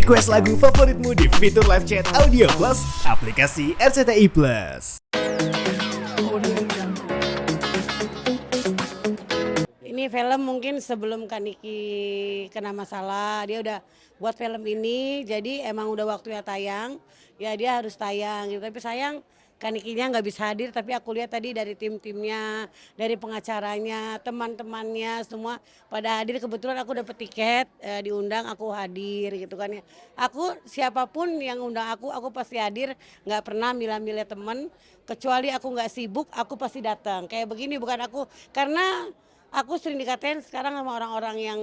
Request lagu favoritmu di fitur live chat Audio Plus, aplikasi RCTI Plus. Ini film mungkin sebelum Kaniki kena masalah, dia udah buat film ini, jadi emang udah waktunya tayang, ya dia harus tayang gitu. Tapi sayang Kanikinya nggak bisa hadir, tapi aku lihat tadi dari tim-timnya, dari pengacaranya, teman-temannya semua pada hadir. Kebetulan aku dapet tiket, diundang, aku hadir gitu kan ya. Aku siapapun yang undang aku pasti hadir, nggak pernah milah-milah temen. Kecuali aku nggak sibuk, aku pasti datang. Kayak begini bukan aku, karena aku sering dikatain sekarang sama orang-orang yang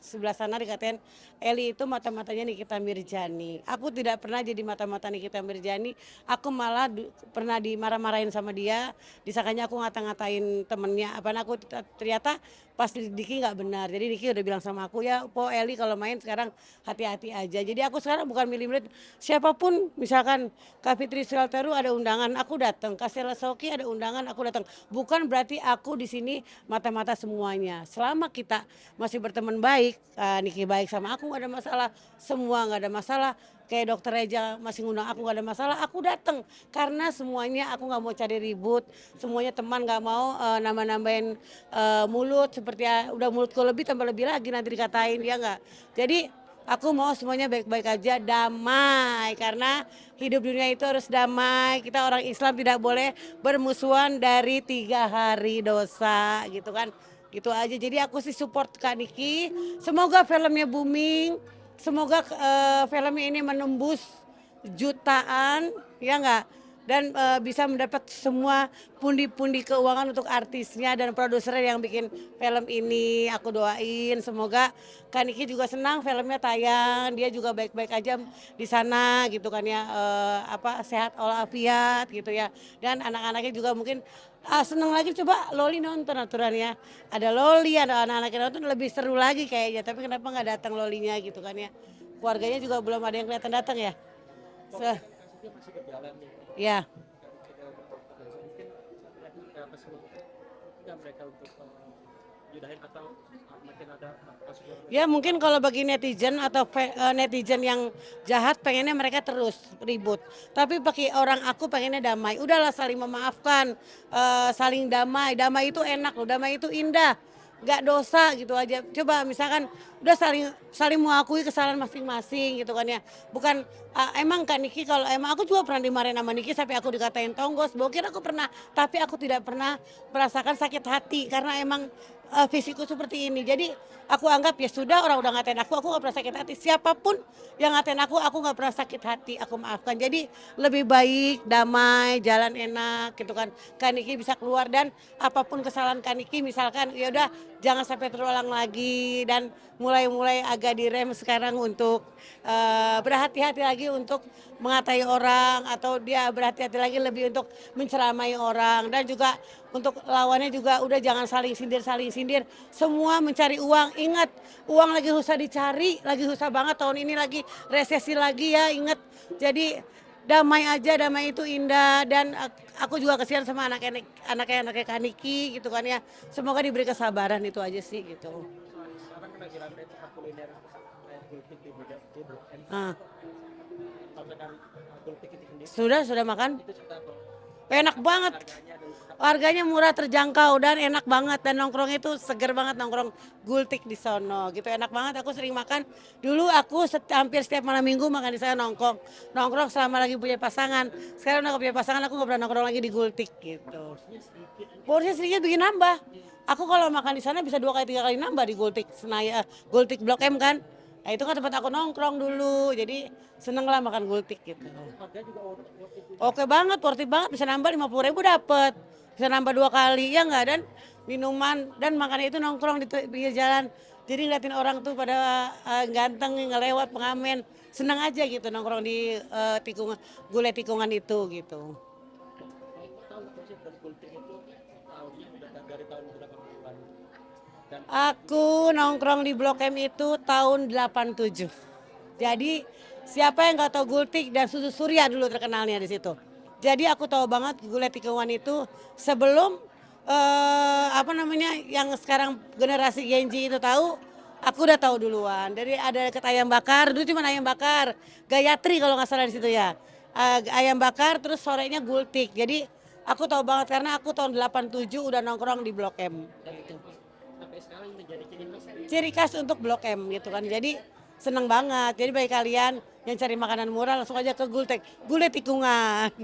sebelah sana, dikatain Eli itu mata-matanya Nikita Mirzani. Aku tidak pernah jadi mata-mata Nikita Mirzani. Aku malah pernah dimarah-marahin sama dia, disangkanya aku ngata-ngatain temennya. Apaan aku ternyata pas Diki nggak benar. Jadi Diki udah bilang sama aku, ya po Eli kalau main sekarang hati-hati aja. Jadi aku sekarang bukan milih-milih siapapun, misalkan Kak Fitri Suelteru ada undangan aku datang, Kak Sela Soki ada undangan aku datang. Bukan berarti aku di sini mata-mata semuanya. Selama kita masih berteman baik, Niki baik sama aku nggak ada masalah, semua nggak ada masalah. Kayak dokter Reja masih ngundang aku nggak ada masalah, aku datang karena semuanya aku nggak mau cari ribut, semuanya teman, nggak mau nambah-nambahin mulut seperti udah mulutku lebih tambah lebih lagi nanti dikatain, ya nggak. Jadi aku mau semuanya baik-baik aja, damai, karena hidup dunia itu harus damai. Kita orang Islam tidak boleh bermusuhan dari 3 hari dosa gitu kan. Gitu aja. Jadi aku sih support Kak Niki. Semoga filmnya booming. Semoga filmnya ini menembus jutaan, ya enggak? Dan bisa mendapat semua pundi-pundi keuangan untuk artisnya dan produser yang bikin film ini. Aku doain semoga Kak Niki juga senang filmnya tayang, dia juga baik-baik aja di sana gitu kan ya, sehat walafiat gitu ya. Dan anak-anaknya juga mungkin seneng lagi, coba Loli nonton aturannya. Ada Loli, ada anak-anaknya nonton, lebih seru lagi kayaknya. Tapi kenapa nggak datang Lolinya gitu kan ya. Keluarganya juga belum ada yang kelihatan datang ya. Ya. Ya mungkin kalau bagi netizen atau netizen yang jahat pengennya mereka terus ribut. Tapi bagi orang aku pengennya damai. Udahlah saling memaafkan, saling damai. Damai itu enak loh, damai itu indah. Gak dosa gitu aja. Coba misalkan udah saling mengakui kesalahan masing-masing gitu kan ya. Bukan emang Kak Niki, kalau emang aku juga pernah dimarahin sama Niki sampai aku dikatain tonggos, bokir aku pernah, tapi aku tidak pernah merasakan sakit hati karena emang fisikku seperti ini. Jadi aku anggap ya sudah, orang udah ngatain aku gak pernah sakit hati. Siapapun yang ngatain aku gak pernah sakit hati, aku maafkan. Jadi lebih baik damai, jalan enak gitu kan. Kak Niki bisa keluar dan apapun kesalahan Kak Niki misalkan ya udah jangan sampai terulang lagi, dan mulai agak direm sekarang untuk berhati-hati lagi untuk mengatai orang, atau dia berhati-hati lagi lebih untuk menceramai orang, dan juga untuk lawannya juga udah jangan saling sindir. Semua mencari uang, ingat uang lagi susah dicari, lagi susah banget tahun ini, lagi resesi lagi ya, ingat. Jadi damai aja, damai itu indah. Dan aku juga kasihan sama anaknya Kak Niki gitu kan ya. Semoga diberi kesabaran, itu aja sih gitu. Sudah makan? Enak banget. Harganya murah, terjangkau, dan enak banget, dan nongkrong itu seger banget, nongkrong gultik di sono gitu, enak banget. Aku sering makan. Dulu aku hampir setiap malam minggu makan di sana, nongkrong selama lagi punya pasangan. Sekarang udah gak punya pasangan, aku gak pernah nongkrong lagi di gultik gitu. Porsinya sedikit bikin nambah. Aku kalau makan di sana bisa 2 kali 3 kali nambah di gultik Senayan, gultik Blok M kan. Nah itu kan tempat aku nongkrong dulu, jadi seneng lah makan gultik gitu. Oke banget, worth it banget, bisa nambah 50.000 dapet. Bisa nambah 2 kali, ya enggak, dan minuman dan makannya itu nongkrong di pinggir jalan. Jadi ngeliatin orang tuh pada ganteng ngelewat pengamen, senang aja gitu nongkrong di gulai tikungan itu gitu. Aku nongkrong di Blok M itu tahun 87. Jadi siapa yang nggak tahu gultik dan susu Surya dulu terkenalnya di situ. Jadi aku tahu banget gulai tikungan itu sebelum yang sekarang generasi Gen Z itu tahu. Aku udah tahu duluan. Jadi ada deket ayam bakar, dulu cuma ayam bakar. Gayatri kalau nggak salah di situ ya. Ayam bakar terus sorenya gultik. Jadi aku tahu banget karena aku tahun 87 udah nongkrong di Blok M gitu. Sampai sekarang menjadi ciri khas. Ciri khas untuk Blok M gitu kan. Jadi seneng banget. Jadi bagi kalian yang cari makanan murah langsung aja ke Gultik. Gulai tikungan.